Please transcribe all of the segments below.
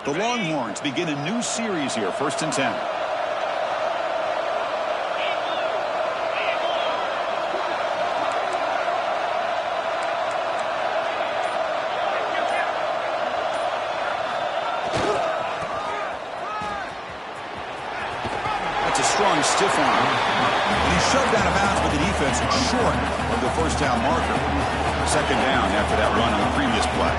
The Longhorns begin a new series here, 1st and 10. That's a strong stiff arm. And he's shoved out of bounds with the defense short of the first down marker. 2nd down after that run on the previous play.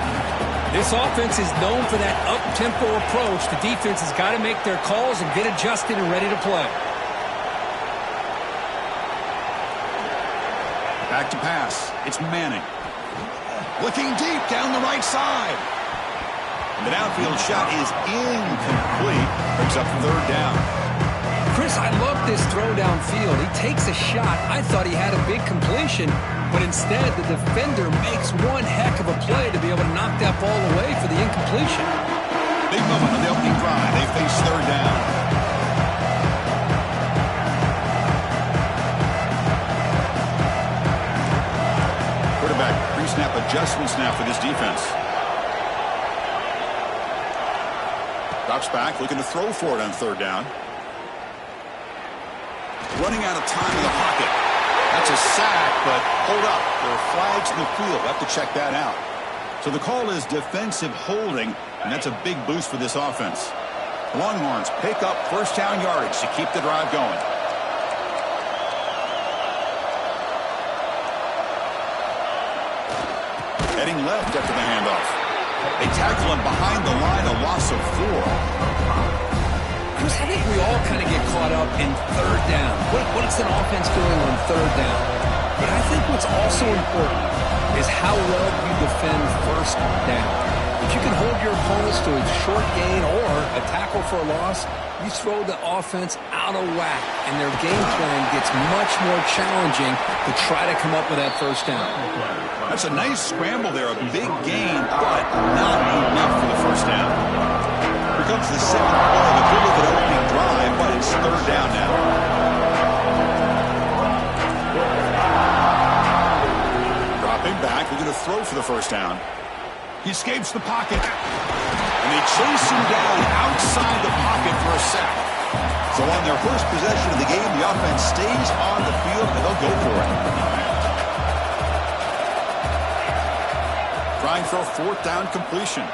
This offense is known for that up-tempo approach. The defense has got to make their calls and get adjusted and ready to play. Back to pass. It's Manning. Looking deep down the right side. The downfield shot is incomplete. Brings up 3rd down. Chris, I love this throw downfield. He takes a shot. I thought he had a big completion, but instead the defender makes one heck of a play to be able to knock that ball away for the incompletion. Big moment on the opening drive. They face 3rd down. Quarterback pre-snap adjustments now for this defense. Drops back, looking to throw for it on 3rd down. Running out of time in the pocket. That's a sack, but hold up. There are flags in the field. We'll have to check that out. So the call is defensive holding, and that's a big boost for this offense. The Longhorns pick up 1st down yardage to keep the drive going. Heading left after the handoff. They tackle him behind the line, a loss of 4. Chris, I think we all kind of get caught up in 3rd down. What's an offense doing on 3rd down? But I think what's also important is how well you defend 1st down. If you can hold your opponents to a short gain or a tackle for a loss, you throw the offense out of whack, and their game plan gets much more challenging to try to come up with that 1st down. That's a nice scramble there, a big gain, but not enough for the 1st down. Here comes the 7th play. A good look at opening drive, but it's 3rd down now. Dropping back, we're going to throw for the 1st down. He escapes the pocket. And they chase him down outside the pocket for a sack. So on their first possession of the game, the offense stays on the field, and they'll go for it. Trying for a 4th down completion.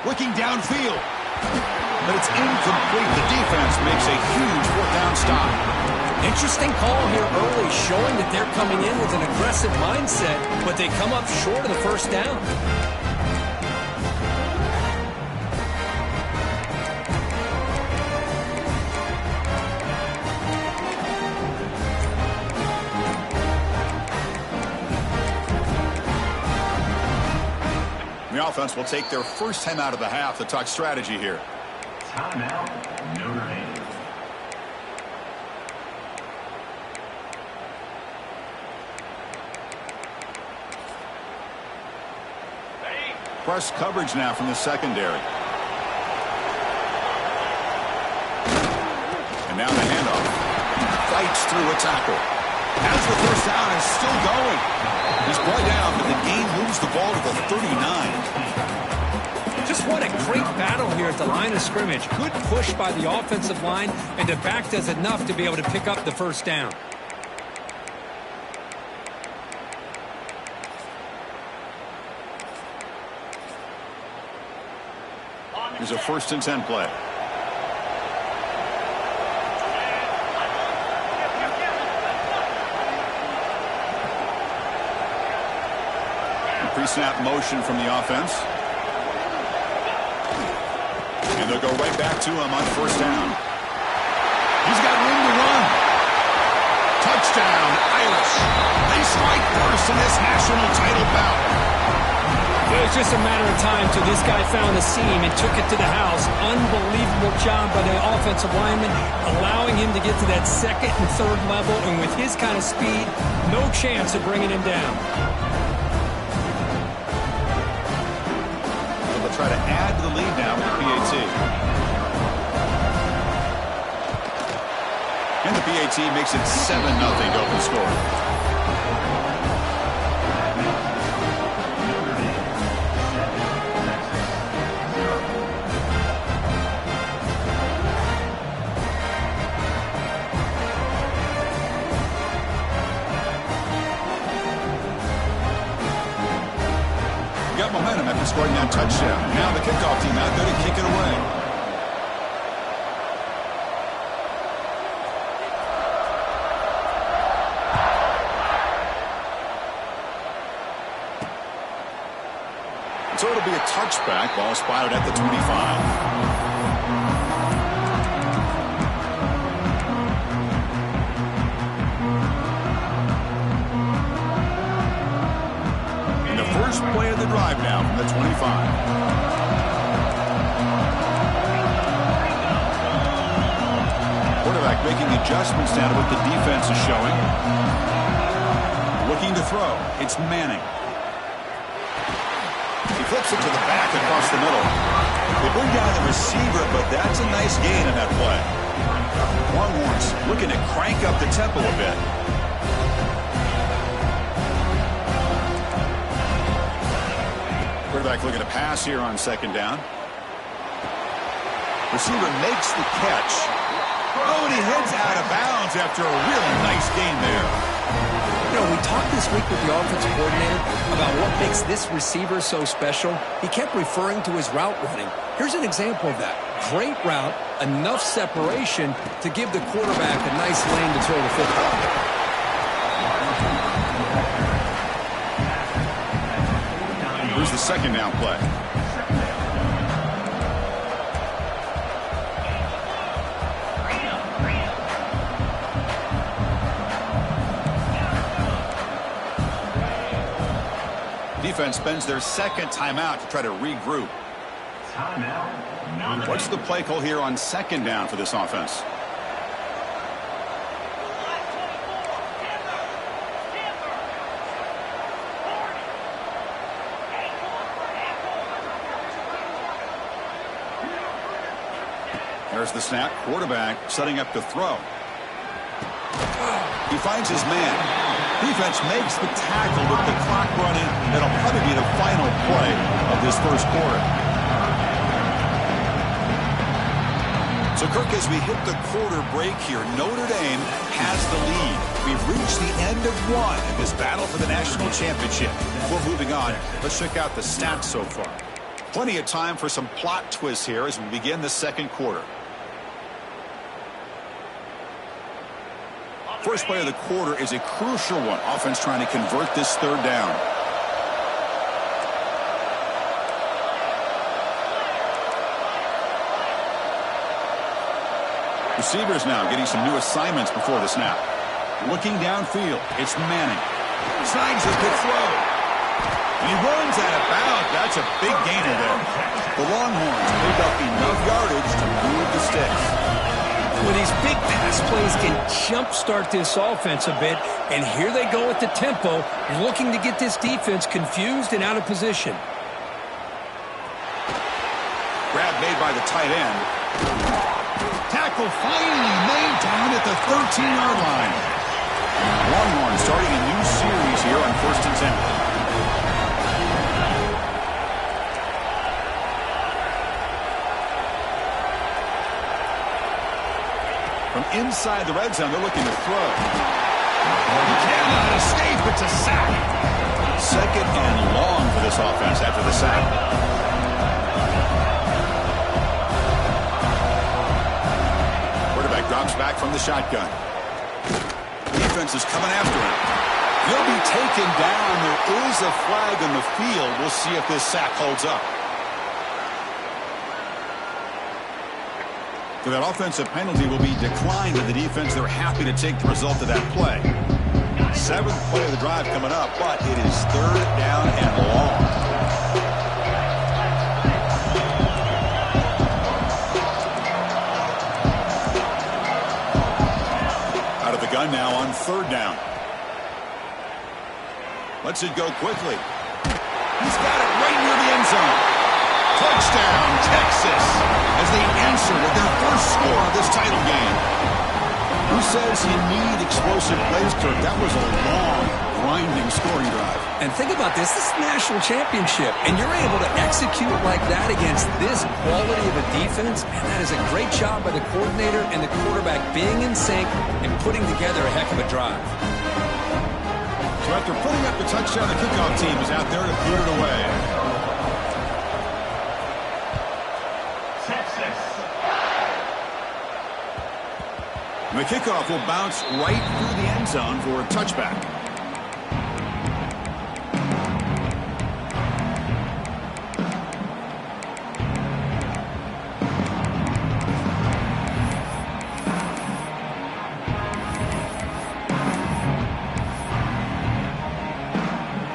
Looking downfield. But it's incomplete. The defense makes a huge 4th down stop. Interesting call here early, showing that they're coming in with an aggressive mindset, but they come up short of the 1st down. The offense will take their first time out of the half to talk strategy here. Timeout, Notre Dame. Press coverage now from the secondary. And now the handoff. Fights through a tackle. As the 1st down is still going. He's brought down, but the game moves the ball to the 39. Just what a great battle here at the line of scrimmage. Good push by the offensive line, and the back does enough to be able to pick up the 1st down. Here's a 1st and 10 play. Pre-snap motion from the offense. And they'll go right back to him on 1st down. He's got room to run. Touchdown, Irish. They strike first in this national title bout. It was just a matter of time till this guy found a seam and took it to the house. Unbelievable job by the offensive lineman, allowing him to get to that 2nd and 3rd level, and with his kind of speed, no chance of bringing him down. They'll try to add to the lead now with the PAT. And the PAT makes it 7-0 to open score. scoring that touchdown. Now the kickoff team out there to kick it away. So it'll be a touchback. Ball spotted at the 25. First play of the drive now from the 25. Quarterback making adjustments now to what the defense is showing. Looking to throw. It's Manning. He flips it to the back across the middle. They bring down the receiver, but that's a nice gain in that play. Longhorns looking to crank up the tempo a bit. Quarterback looking to pass here on second down. Receiver makes the catch. Oh, and he heads out of bounds after a really nice gain there. You know, we talked this week with the offensive coordinator about what makes this receiver so special. He kept referring to his route running. Here's an example of that. Great route, enough separation to give the quarterback a nice lane to throw the football. Here's the second down play. Defense spends their second timeout to try to regroup. Timeout. What's the play call here on second down for this offense? There's the snap. Quarterback setting up to throw. He finds his man. Defense makes the tackle with the clock running. That'll probably be the final play of this first quarter. So, Kirk, as we hit the quarter break here, Notre Dame has the lead. We've reached the end of one in this battle for the national championship. Before moving on, let's check out the stats so far. Plenty of time for some plot twists here as we begin the second quarter. First play of the quarter is a crucial one. Offense trying to convert this third down. Receivers now getting some new assignments before the snap. Looking downfield, it's Manning. Signs a good throw. And he runs out of bounds. That's a big gainer there. The Longhorns pick up enough yardage to move the sticks. Well, these big pass plays can jumpstart this offense a bit, and here they go at the tempo, looking to get this defense confused and out of position. Grab made by the tight end. Tackle finally made down at the 13-yard line. Longhorns starting a new series here on 1st and 10. From inside the red zone, they're looking to throw. He cannot escape. It's a sack. Second and long for this offense after the sack. Quarterback drops back from the shotgun. Defense is coming after him. He'll be taken down. There is a flag on the field. We'll see if this sack holds up. So that offensive penalty will be declined to the defense. They're happy to take the result of that play. 7th play of the drive coming up, but it is third down and long. Out of the gun now on third down. Lets it go quickly. He's got it right near the end zone. Touchdown, Texas, as they answer with their first score of this title game. Who says you need explosive plays, Kirk? That was a long, grinding scoring drive. And think about this. This is the national championship, and you're able to execute like that against this quality of a defense, and that is a great job by the coordinator and the quarterback being in sync and putting together a heck of a drive. So after putting up the touchdown, the kickoff team is out there to put it away. And the kickoff will bounce right through the end zone for a touchback.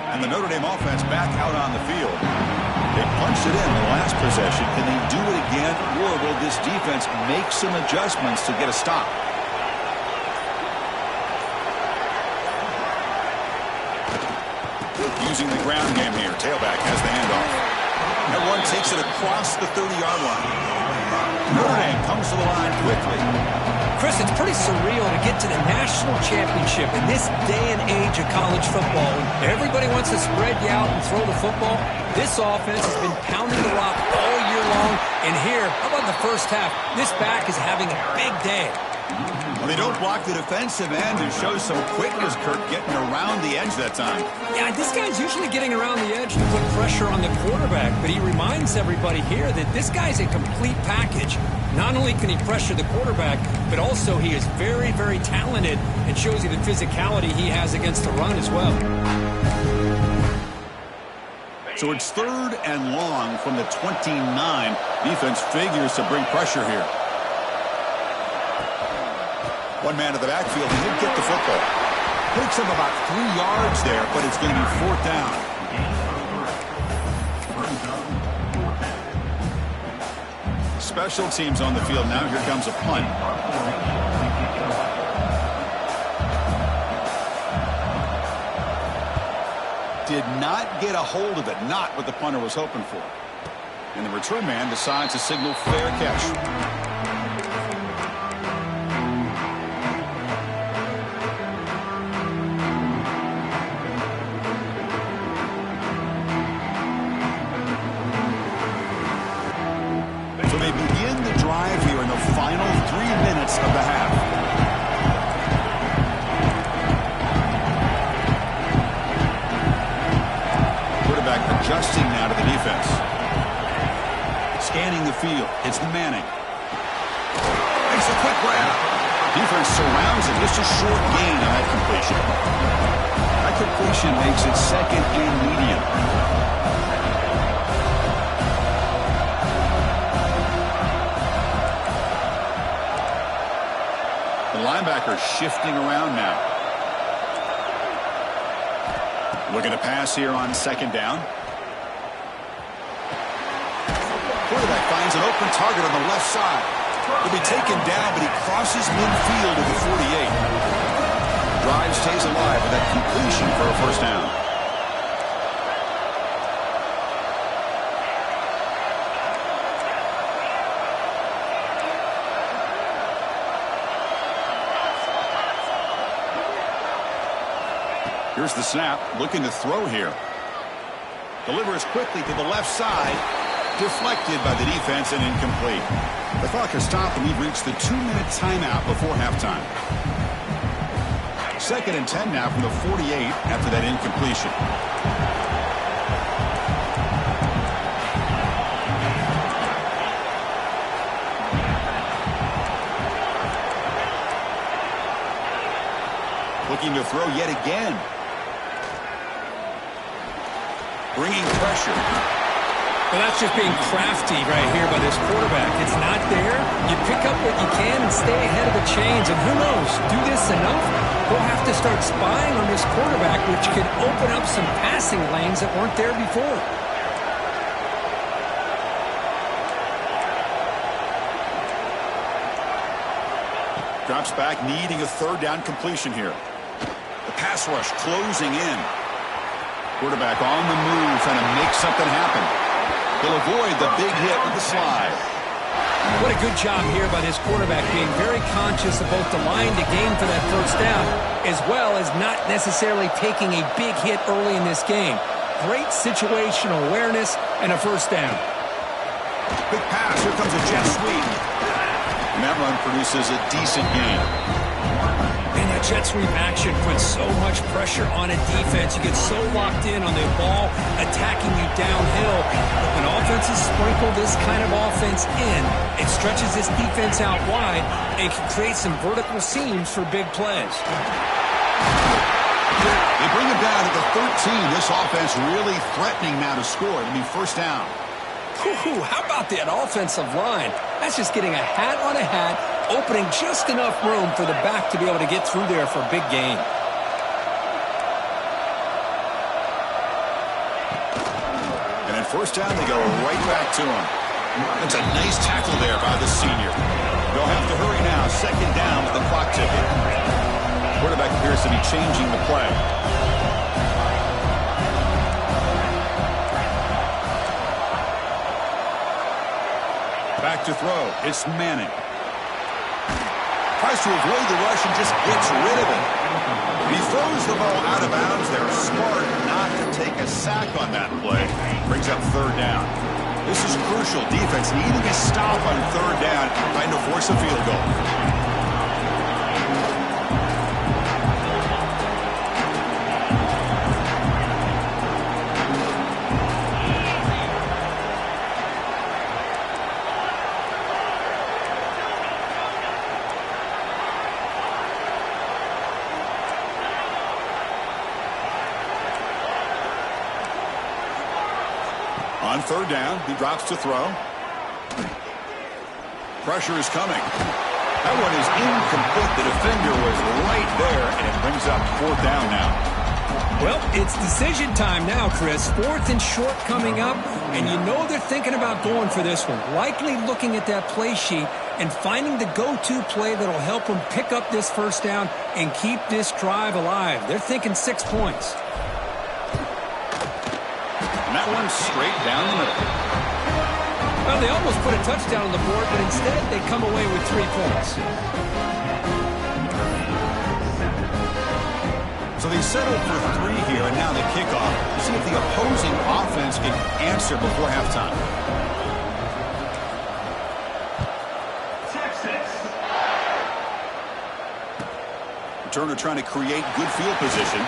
And the Notre Dame offense back out on the field. They punched it in the last possession. Can they do it again, or will this defense make some adjustments to get a stop? Using the ground game here. Tailback has the handoff. Everyone takes it across the 30-yard line. Notre Dame comes to the line quickly. Chris, it's pretty surreal to get to the national championship in this day and age of college football. When everybody wants to spread you out and throw the football, this offense has been pounding the rock all year long. And here, how about the first half? This back is having a big day. Well, they don't block the defensive end and show some quickness, Kurt, getting around the edge that time. Yeah, this guy's usually getting around the edge to put pressure on the quarterback, but he reminds everybody here that this guy's a complete package. Not only can he pressure the quarterback, but also he is very, very talented and shows you the physicality he has against the run as well. So it's 3rd and long from the 29. Defense figures to bring pressure here. One man to the backfield, and he'll get the football. Picks up about 3 yards there, but it's going to be 4th down. Special teams on the field now. Here comes a punt. Did not get a hold of it. Not what the punter was hoping for. And the return man decides to signal fair catch. Here in the final 3 minutes of the half. Quarterback adjusting now to the defense. Scanning the field. It's Manning. Makes a quick grab. Defense surrounds him. Just a short gain on that completion. That completion makes it 2nd and medium. Linebacker shifting around now. Looking to pass here on 2nd down. Quarterback finds an open target on the left side. He'll be taken down, but he crosses midfield to the 48. Drive stays alive with that completion for a 1st down. Here's the snap, looking to throw here. Delivers quickly to the left side. Deflected by the defense and incomplete. The clock has stopped, and we've reached the 2-minute timeout before halftime. 2nd and 10 now from the 48 after that incompletion. Looking to throw yet again. Bringing pressure. Well, that's just being crafty right here by this quarterback. It's not there. You pick up what you can and stay ahead of the chains. And who knows, do this enough, we'll have to start spying on this quarterback, which could open up some passing lanes that weren't there before. Drops back, needing a 3rd down completion here. The pass rush closing in. Quarterback on the move, trying to make something happen. He'll avoid the big hit with the slide. What a good job here by this quarterback, being very conscious of both the line to gain for that 1st down, as well as not necessarily taking a big hit early in this game. Great situational awareness and a 1st down. Big pass. Here comes a jet sweep. And that run produces a decent gain. And that Jets read action puts so much pressure on a defense. You get so locked in on the ball attacking you downhill. But when offenses sprinkle this kind of offense in, it stretches this defense out wide and can create some vertical seams for big plays. They bring it down to the 13. This offense really threatening now to score. It'll be first down. How about that offensive line? That's just getting a hat on a hat, opening just enough room for the back to be able to get through there for a big gain. And at first down, they go right back to him. That's a nice tackle there by the senior. They'll have to hurry now. Second down with the clock ticking. Quarterback appears to be changing the play. Back to throw. It's Manning. Tries to avoid the rush and just gets rid of it. He throws the ball out of bounds. They're smart not to take a sack on that play. Brings up third down. This is crucial. Defense needing a stop on third down, trying to force a field goal. On third down, he drops to throw. Pressure is coming. That one is incomplete. The defender was right there, and it brings up fourth down now. Well, it's decision time now, Chris. Fourth and short coming up, and you know they're thinking about going for this one. Likely looking at that play sheet and finding the go-to play that'll help them pick up this first down and keep this drive alive. They're thinking 6 points. And that one's straight down the middle. Well, they almost put a touchdown on the board, but instead they come away with 3 points. So they settled for 3 here, and now the kickoff. See if the opposing offense can answer before halftime. Turner trying to create good field position.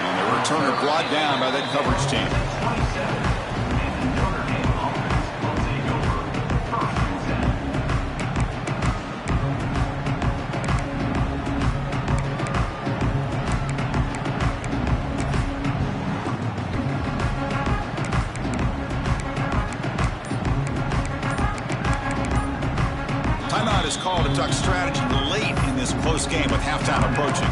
And the returner brought down by that coverage team. Timeout is called to talk strategy late in this close game with halftime approaching.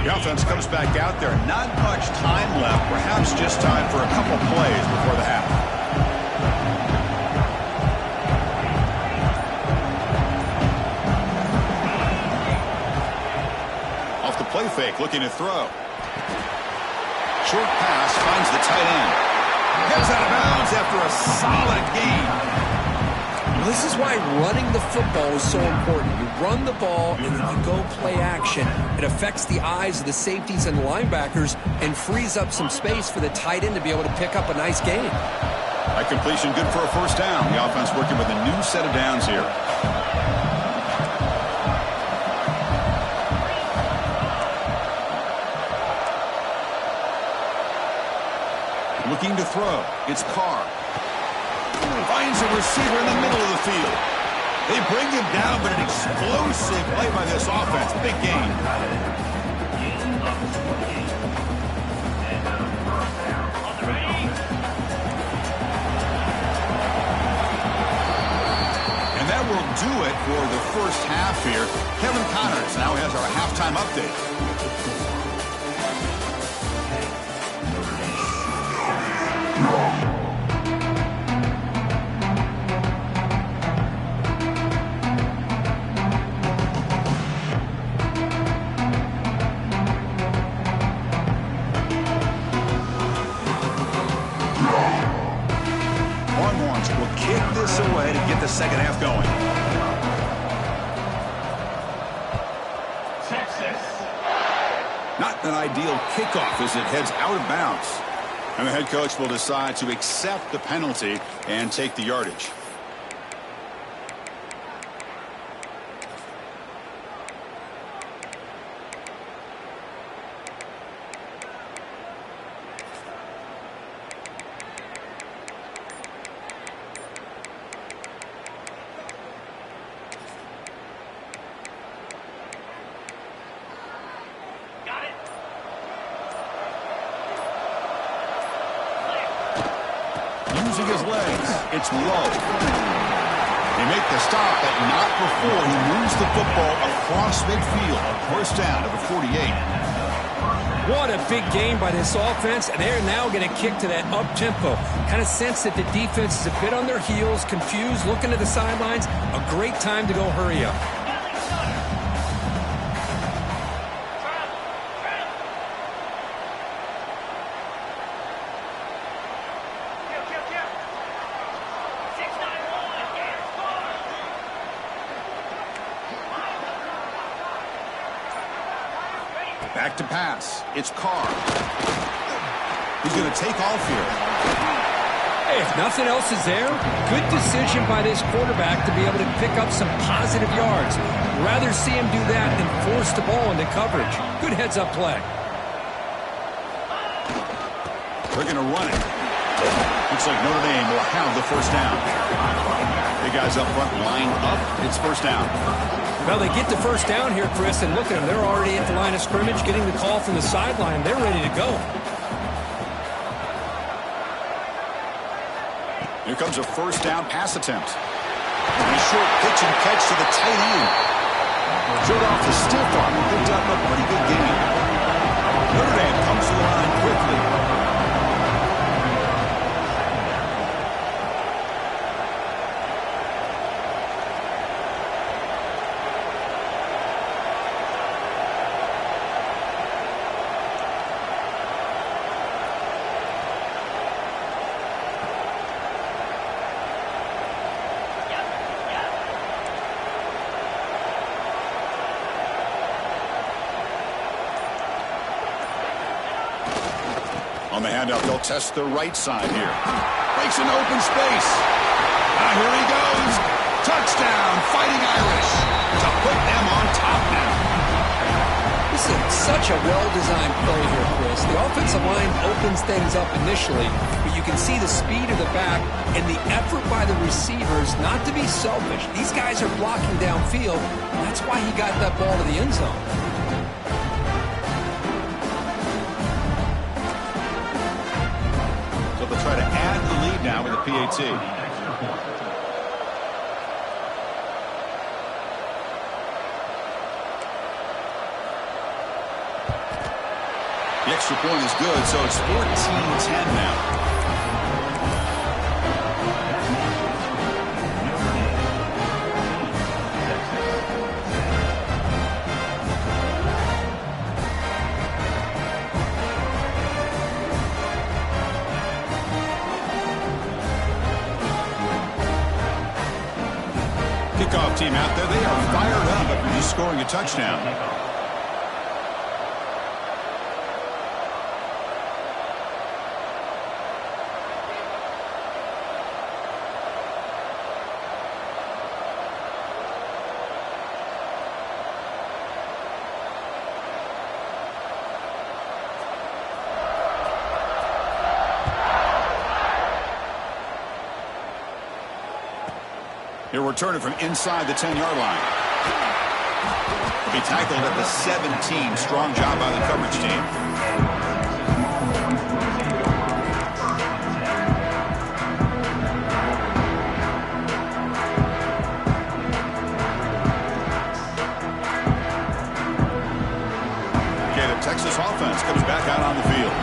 The offense comes back out there. Not much time left. Perhaps just time for a couple plays before the half. Off the play fake, looking to throw. Short pass finds the tight end. Gets out of bounds after a solid gain. Well, this is why running the football is so important. You run the ball and then you go play action. It affects the eyes of the safeties and the linebackers and frees up some space for the tight end to be able to pick up a nice gain. That completion good for a first down. The offense working with a new set of downs here. Looking to throw. It's Carr. Finds a receiver in the middle of the field. They bring him down, but an explosive play by this offense. Big gain. And that will do it for the first half here. Kevin Connors now has our halftime update. Longhorns will kick this away to get the second half going. An ideal kickoff as it heads out of bounds. And the head coach will decide to accept the penalty and take the yardage. Using his legs, it's low. They make the stop, but not before he moves the football across midfield. First down to the 48. What a big game by this offense, and they're now going to kick to that up-tempo. Kind of sense that the defense is a bit on their heels, confused, looking to the sidelines. A great time to go hurry up. Back to pass. It's Carr. He's going to take off here. Hey, if nothing else is there, good decision by this quarterback to be able to pick up some positive yards. Rather see him do that than force the ball into coverage. Good heads-up play. They're going to run it. Looks like Notre Dame will have the first down. The guys up front line up. It's first down. Well, they get the first down here, Chris, and look at them. They're already at the line of scrimmage, getting the call from the sideline. They're ready to go. Here comes a first down pass attempt. And a short pitch and catch to the tight end. Showed off the stiff arm and picked up a pretty good gain. Notre Dame comes to the line quickly. On the handoff, they'll test the right side here. Breaks an open space. Now here he goes. Touchdown, Fighting Irish. To put them on top now. This is such a well-designed play here, Chris. The offensive line opens things up initially, but you can see the speed of the back and the effort by the receivers not to be selfish. These guys are blocking downfield. That's why he got that ball to the end zone. Try to add the lead now with a PAT. The extra point is good, so it's 14-10 now. Kickoff team out there. They are fired up after just scoring a touchdown. He'll return it from inside the 10-yard line. He'll be tackled at the 17. Strong job by the coverage team. Okay, the Texas offense comes back out on the field.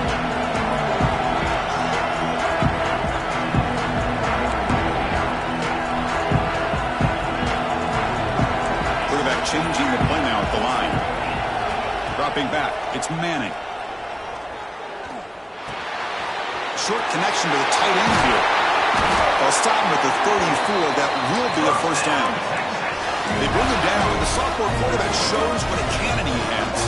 Changing the play now at the line. Dropping back. It's Manning. Short connection to the tight end here. They'll stop him at the 34. That will be a first down. They bring him down. The sophomore quarterback shows what a cannon he has.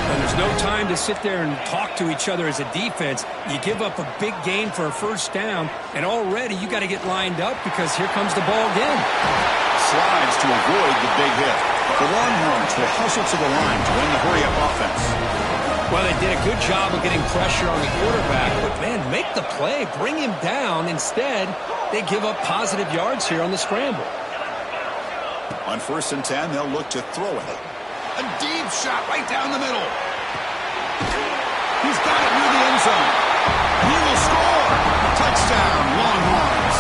And there's no time to sit there and talk to each other as a defense. You give up a big gain for a first down, and already you got to get lined up because here comes the ball again. Slides to avoid the big hit. The Longhorns will hustle to the line to win the hurry-up offense. Well, they did a good job of getting pressure on the quarterback, but, man, make the play. Bring him down. Instead, they give up positive yards here on the scramble. On 1st and 10, they'll look to throw it. A deep shot right down the middle. He's got it near the end zone. He will score. Touchdown, Longhorns.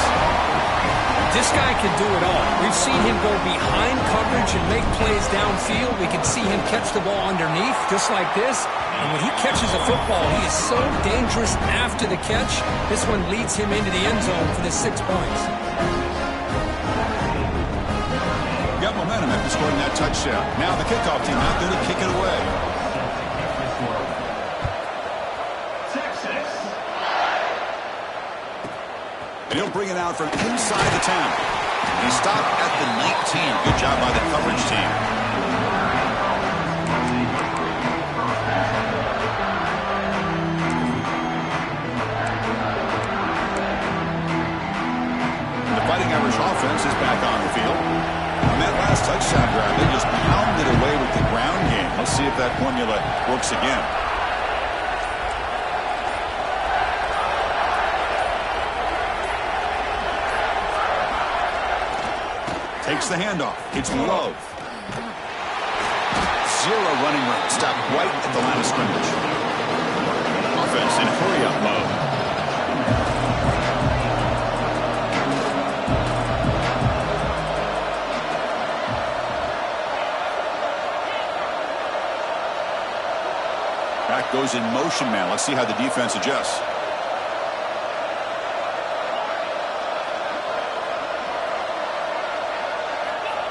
This guy can do it all. We've seen him go behind coverage and make plays downfield. We can see him catch the ball underneath, just like this. And when he catches a football, he is so dangerous after the catch. This one leads him into the end zone for the 6 points. Got momentum after scoring that touchdown. Now the kickoff team out there to kick it away. Texas. And he'll bring it out from inside the 10. He stopped at the 19. Good job by the coverage team. The Fighting Irish offense is back on the field. On that last touchdown drive, they just pounded away with the ground game. Let's see if that formula works again. Takes the handoff. It's Love. Zero running room. Stopped right at the line of scrimmage. Offense in hurry-up mode. Back goes in motion man. Let's see how the defense adjusts.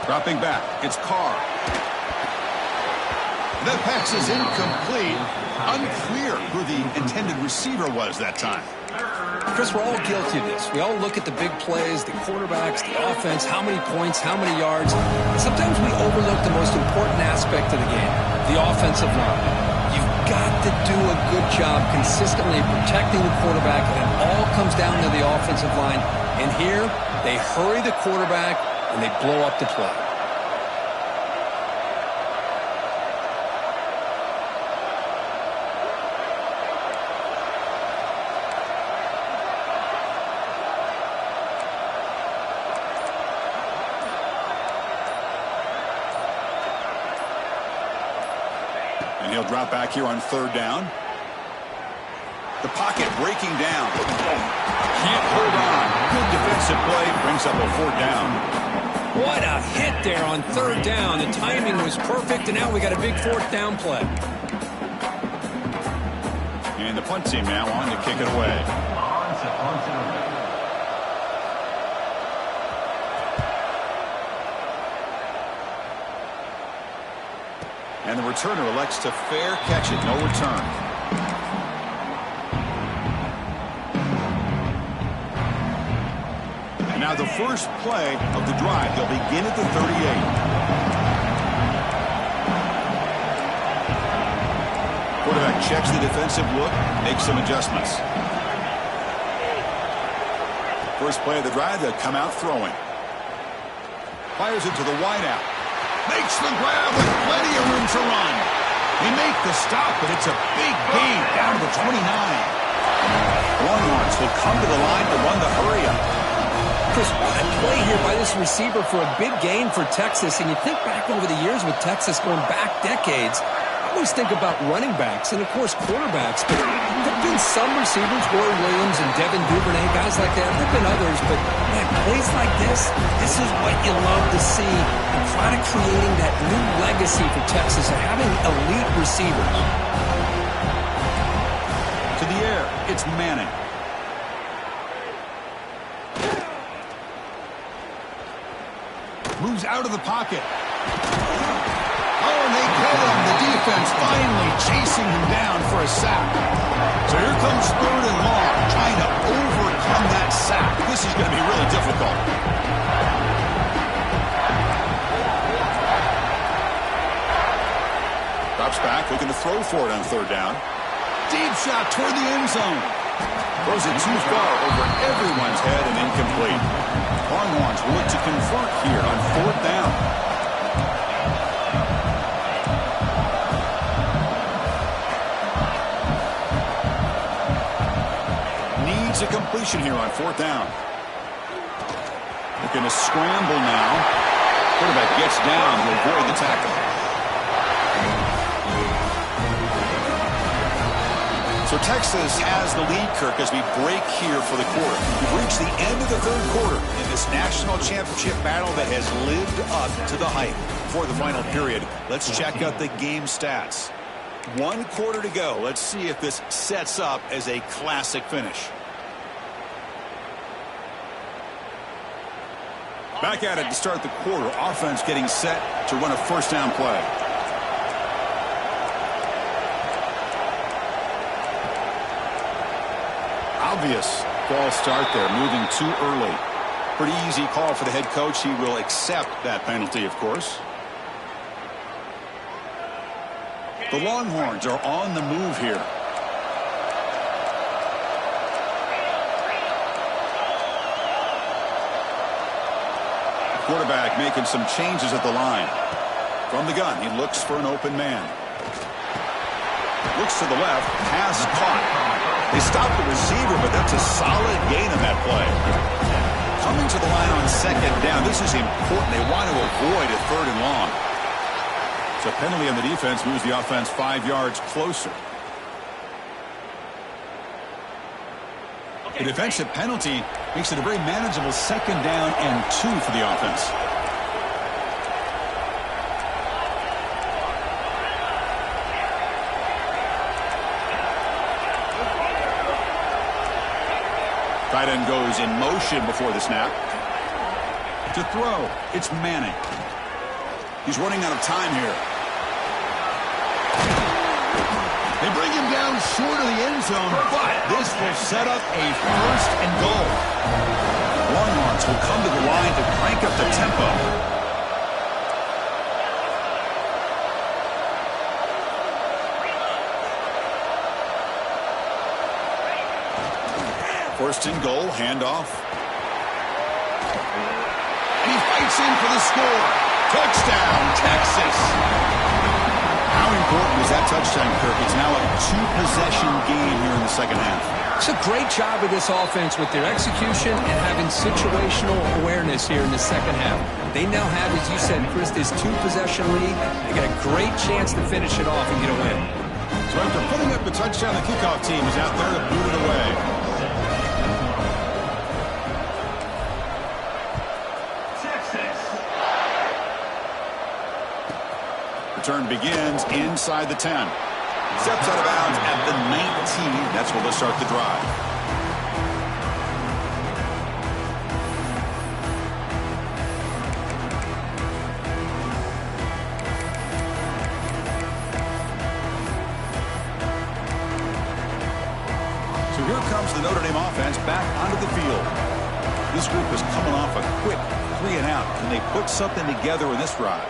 Dropping back, it's Carr. The pass is incomplete. Unclear who the intended receiver was that time. Chris, we're all guilty of this. We all look at the big plays, the quarterbacks, the offense, how many points, how many yards. Sometimes we overlook the most important aspect of the game, the offensive line. You've got to do a good job consistently protecting the quarterback, and it all comes down to the offensive line. And here, they hurry the quarterback, and they blow up the play. And he'll drop back here on 3rd down. The pocket breaking down. Can't hold on. Good defensive play. Brings up a 4th down. What a hit there on 3rd down. The timing was perfect, and now we got a big 4th down play. And the punt team now on to kick it away. On to punt it away. And the returner elects to fair catch it. No return. And now the first play of the drive. They'll begin at the 38. Quarterback checks the defensive look, makes some adjustments. First play of the drive, they'll come out throwing. Fires it to the wideout. Makes the grab with plenty of room to run. They make the stop, but it's a big gain down to the 29. Longhorns will come to the line to run the hurry-up. Chris, what a play here by this receiver for a big gain for Texas. And you think back over the years with Texas going back decades, I always think about running backs and, of course, quarterbacks. But there have been some receivers, Roy Williams and Devin Duvernay, guys like that. There have been others, but, man, plays like this is what you love to see. And kind of creating that new legacy for Texas of having elite receivers. To the air, it's Manning. Moves out of the pocket. Oh, and they get him. The defense finally chasing him down for a sack. So here comes 3rd and long, trying to overcome that sack. This is going to be really difficult. Drops drops back, looking to throw for it on third down. Deep shot toward the end zone. Throws it too far over everyone's head and incomplete. Longhorns will look to convert here on fourth down. Needs a completion here on fourth down. Looking to scramble now. Quarterback gets down to avoid the tackle. So Texas has the lead, Kirk, as we break here for the quarter. We've reached the end of the third quarter in this national championship battle that has lived up to the hype. For the final period, let's check out the game stats. 1 quarter to go. Let's see if this sets up as a classic finish. Back at it to start the quarter. Offense getting set to run a first down play. Obvious false start there, moving too early. Pretty easy call for the head coach. He will accept that penalty, of course. The Longhorns are on the move here. Quarterback making some changes at the line. From the gun, he looks for an open man. Looks to the left, pass caught. They stopped the receiver, but that's a solid gain on that play. Coming to the line on second down, this is important. They want to avoid a third and long. So penalty on the defense moves the offense 5 yards closer. The defensive penalty makes it a very manageable second down and 2 for the offense. Tight end goes in motion before the snap. To throw, it's Manning. He's running out of time here. They bring him down short of the end zone, but this will set up a first and goal. Longhorns will come to the line to crank up the tempo. First and goal, handoff. And he fights in for the score. Touchdown, Texas. How important is that touchdown, Kirk? It's now a 2-possession game here in the second half. It's a great job of this offense with their execution and having situational awareness here in the second half. They now have, as you said, Chris, this 2-possession lead. They got a great chance to finish it off and get a win. So after putting up the touchdown, the kickoff team is out there to boot it away. Return begins inside the 10. Steps out of bounds at the 19. That's where they'll start the drive. So here comes the Notre Dame offense back onto the field. This group is coming off a quick 3 and out. Can they put something together in this drive?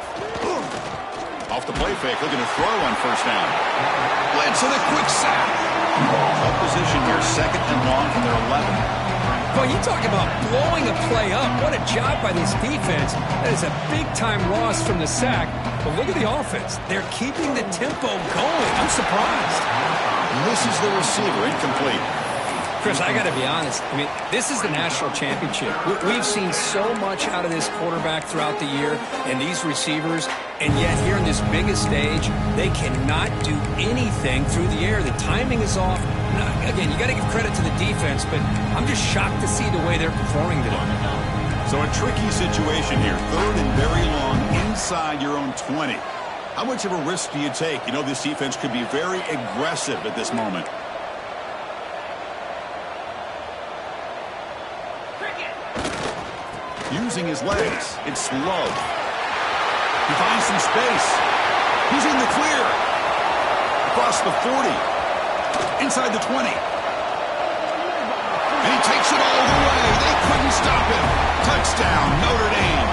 Off the play fake, looking to throw on first down. Blitz and a quick sack. Tough position here, second and long from their 11. Well, you talk about blowing a play up. What a job by this defense. That is a big-time loss from the sack. But look at the offense. They're keeping the tempo going. I'm surprised. Misses the receiver, incomplete. Chris, I got to be honest. I mean, this is the national championship. We've seen so much out of this quarterback throughout the year and these receivers, and yet here in this biggest stage, they cannot do anything through the air. The timing is off. Now, again, you got to give credit to the defense, but I'm just shocked to see the way they're performing today. So a tricky situation here. Third and very long inside your own 20. How much of a risk do you take? You know this defense could be very aggressive at this moment. Using his legs, it's low. He finds some space. He's in the clear. Across the 40. Inside the 20. And he takes it all the way. They couldn't stop him. Touchdown, Notre Dame.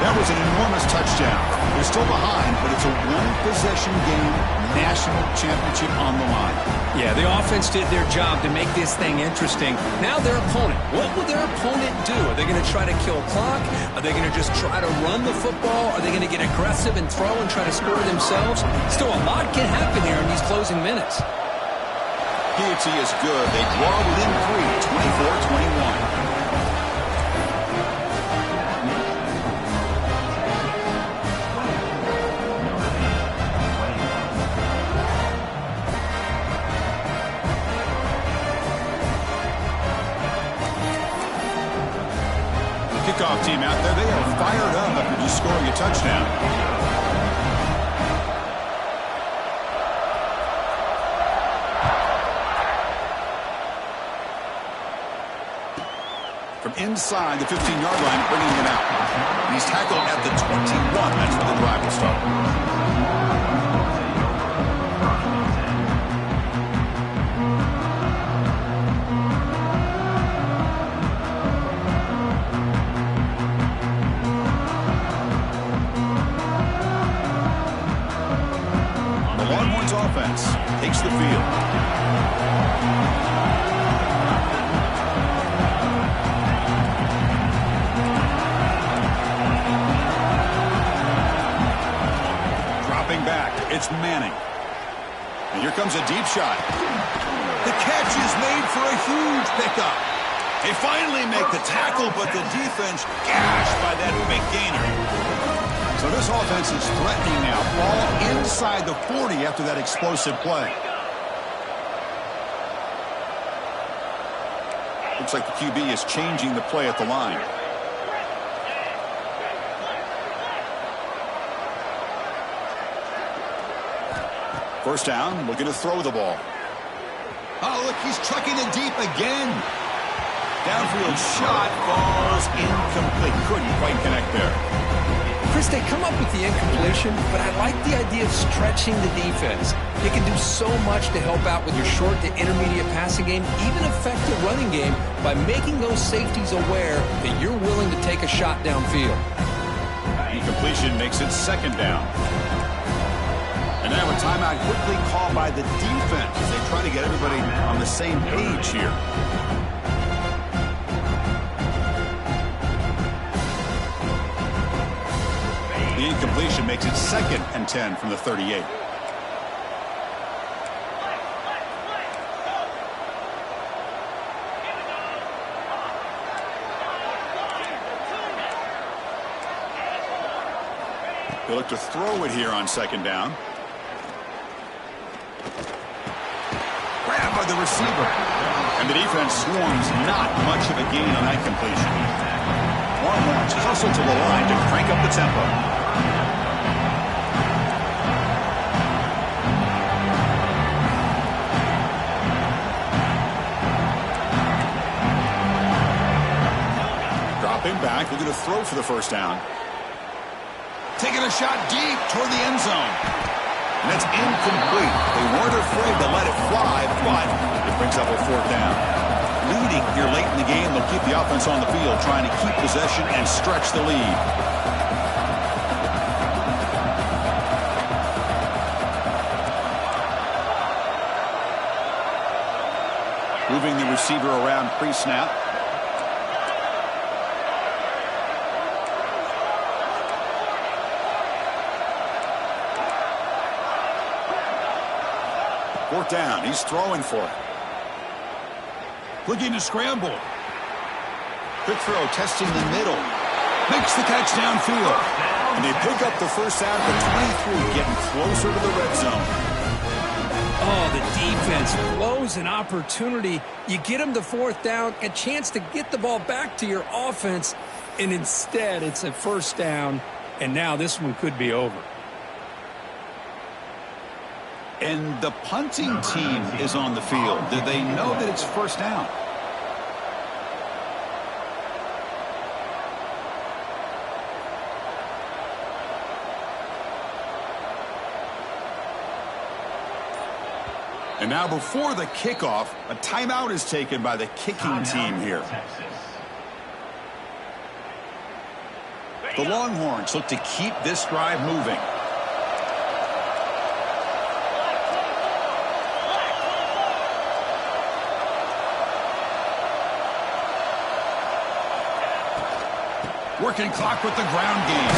That was an enormous touchdown. They're still behind, but it's a one-possession game, national championship on the line. Yeah, the offense did their job to make this thing interesting. Now their opponent. What will their opponent do? Are they going to try to kill clock? Are they going to just try to run the football? Are they going to get aggressive and throw and try to score themselves? Still, a lot can happen here in these closing minutes. Piazzi is good. They draw within 3, 24-21. Kickoff team out there. They are fired up after just scoring a touchdown. From inside the 15-yard line, bringing it out. He's tackled at the 21. That's where the drive will start. Offense takes the field. Dropping back, it's Manning. And here comes a deep shot. The catch is made for a huge pickup. They finally make the tackle, but the defense gashed by that big gainer. So this offense is threatening now. Ball inside the 40 after that explosive play. Looks like the QB is changing the play at the line. First down, looking to throw the ball. Oh, look, he's trucking it deep again. Downfield shot falls incomplete. Couldn't quite connect there. Chris, they come up with the incompletion, but I like the idea of stretching the defense. They can do so much to help out with your short to intermediate passing game, even affect the running game by making those safeties aware that you're willing to take a shot downfield. Incompletion makes it second down. And now a timeout quickly called by the defense as they try to get everybody on the same page here. The incompletion makes it 2nd and 10 from the 38. They look to throw it here on second down. Grabbed by the receiver. And the defense swarms not much of a gain on that completion. Long launch is also to the line to crank up the tempo. Back, looking to throw for the first down. Taking a shot deep toward the end zone. And that's incomplete. They weren't afraid to let it fly, but it brings up a 4th down. Leading here late in the game, they'll keep the offense on the field, trying to keep possession and stretch the lead. Moving the receiver around pre-snap. Fourth down. He's throwing for it. Looking to scramble. Quick throw, testing the middle. Makes the catch downfield. And they pick up the first down at the 23, getting closer to the red zone. Oh, the defense blows an opportunity. You get them the 4th down, a chance to get the ball back to your offense, and instead it's a first down, and now this one could be over. And the punting team is on the field. Do they know that it's first down? And now before the kickoff, a timeout is taken by the kicking team here. The Longhorns look to keep this drive moving. Working clock with the ground game.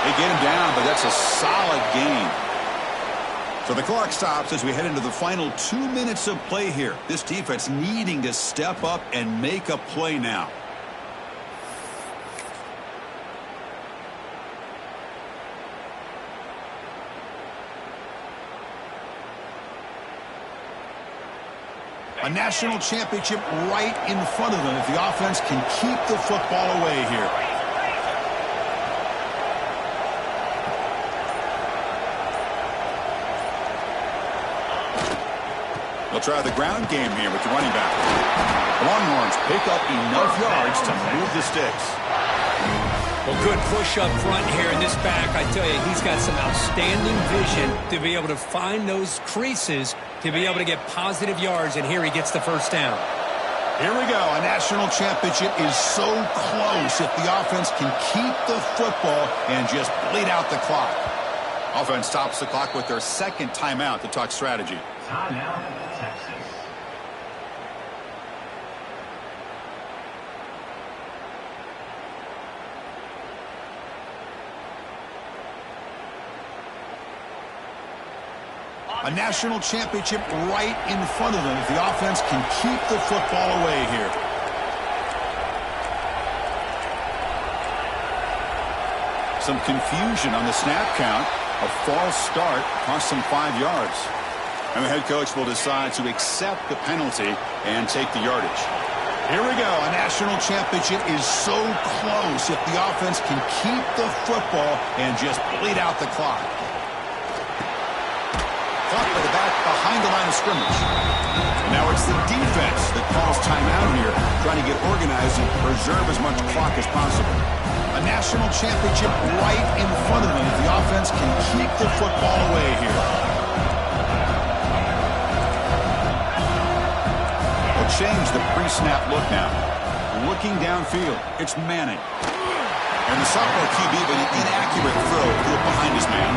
They get him down, but that's a solid gain. So the clock stops as we head into the final 2 minutes of play here. This defense needing to step up and make a play now. A national championship right in front of them if the offense can keep the football away here. They'll try the ground game here with the running back. The Longhorns pick up enough yards to move the sticks. Well, good push up front here in this back. I tell you, he's got some outstanding vision to be able to find those creases, to be able to get positive yards, and here he gets the first down. Here we go. A national championship is so close if the offense can keep the football and just bleed out the clock. Offense stops the clock with their second timeout to talk strategy. Timeout, Texas. A national championship right in front of them if the offense can keep the football away here. Some confusion on the snap count. A false start cost them 5 yards. And the head coach will decide to accept the penalty and take the yardage. Here we go. A national championship is so close if the offense can keep the football and just bleed out the clock. Caught by the back behind the line of scrimmage. And now it's the defense that calls timeout here, trying to get organized and preserve as much clock as possible. A national championship right in front of them if the offense can keep the football away here. We'll change the pre-snap look now. Looking downfield, it's Manning. And the sophomore QB with an inaccurate throw threw it behind his man.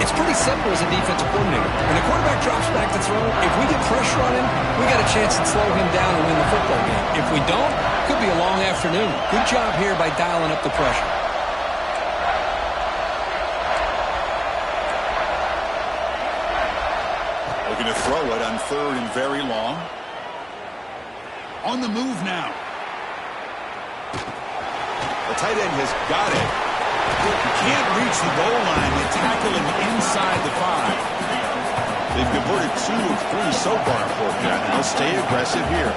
It's pretty simple as a defensive coordinator. When the quarterback drops back to throw, if we get pressure on him, we got a chance to slow him down and win the football game. If we don't, could be a long afternoon. Good job here by dialing up the pressure. Looking to throw it on third and very long. On the move now. The tight end has got it. He can't reach the goal line. They tackle him inside the 5. They've converted 2 of 3 so far for that, and they'll stay aggressive here.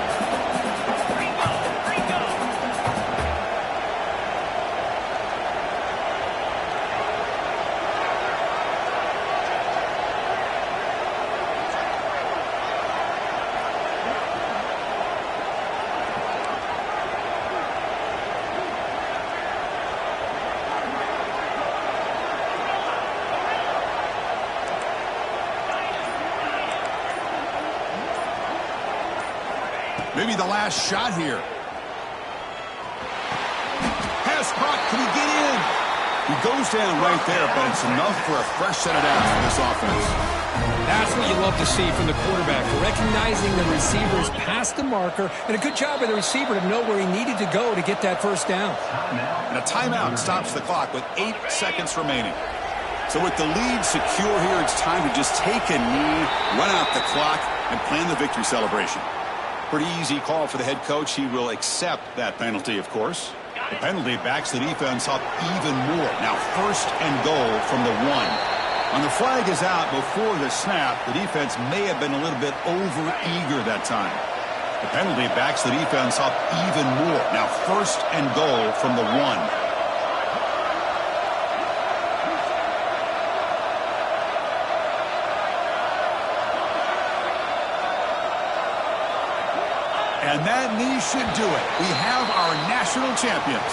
Maybe the last shot here. Pass caught. Can he get in? He goes down right there, but it's enough for a fresh set of downs for this offense. That's what you love to see from the quarterback, recognizing the receivers past the marker, and a good job by the receiver to know where he needed to go to get that first down. And a timeout stops the clock with 8 seconds remaining. So with the lead secure here, it's time to just take a knee, run out the clock, and plan the victory celebration. Pretty easy call for the head coach. He will accept that penalty, of course. The penalty backs the defense up even more. Now first and goal from the 1. When the flag is out before the snap, the defense may have been a little bit over-eager that time. The penalty backs the defense up even more. Now first and goal from the 1. And that knee should do it. We have our national champions.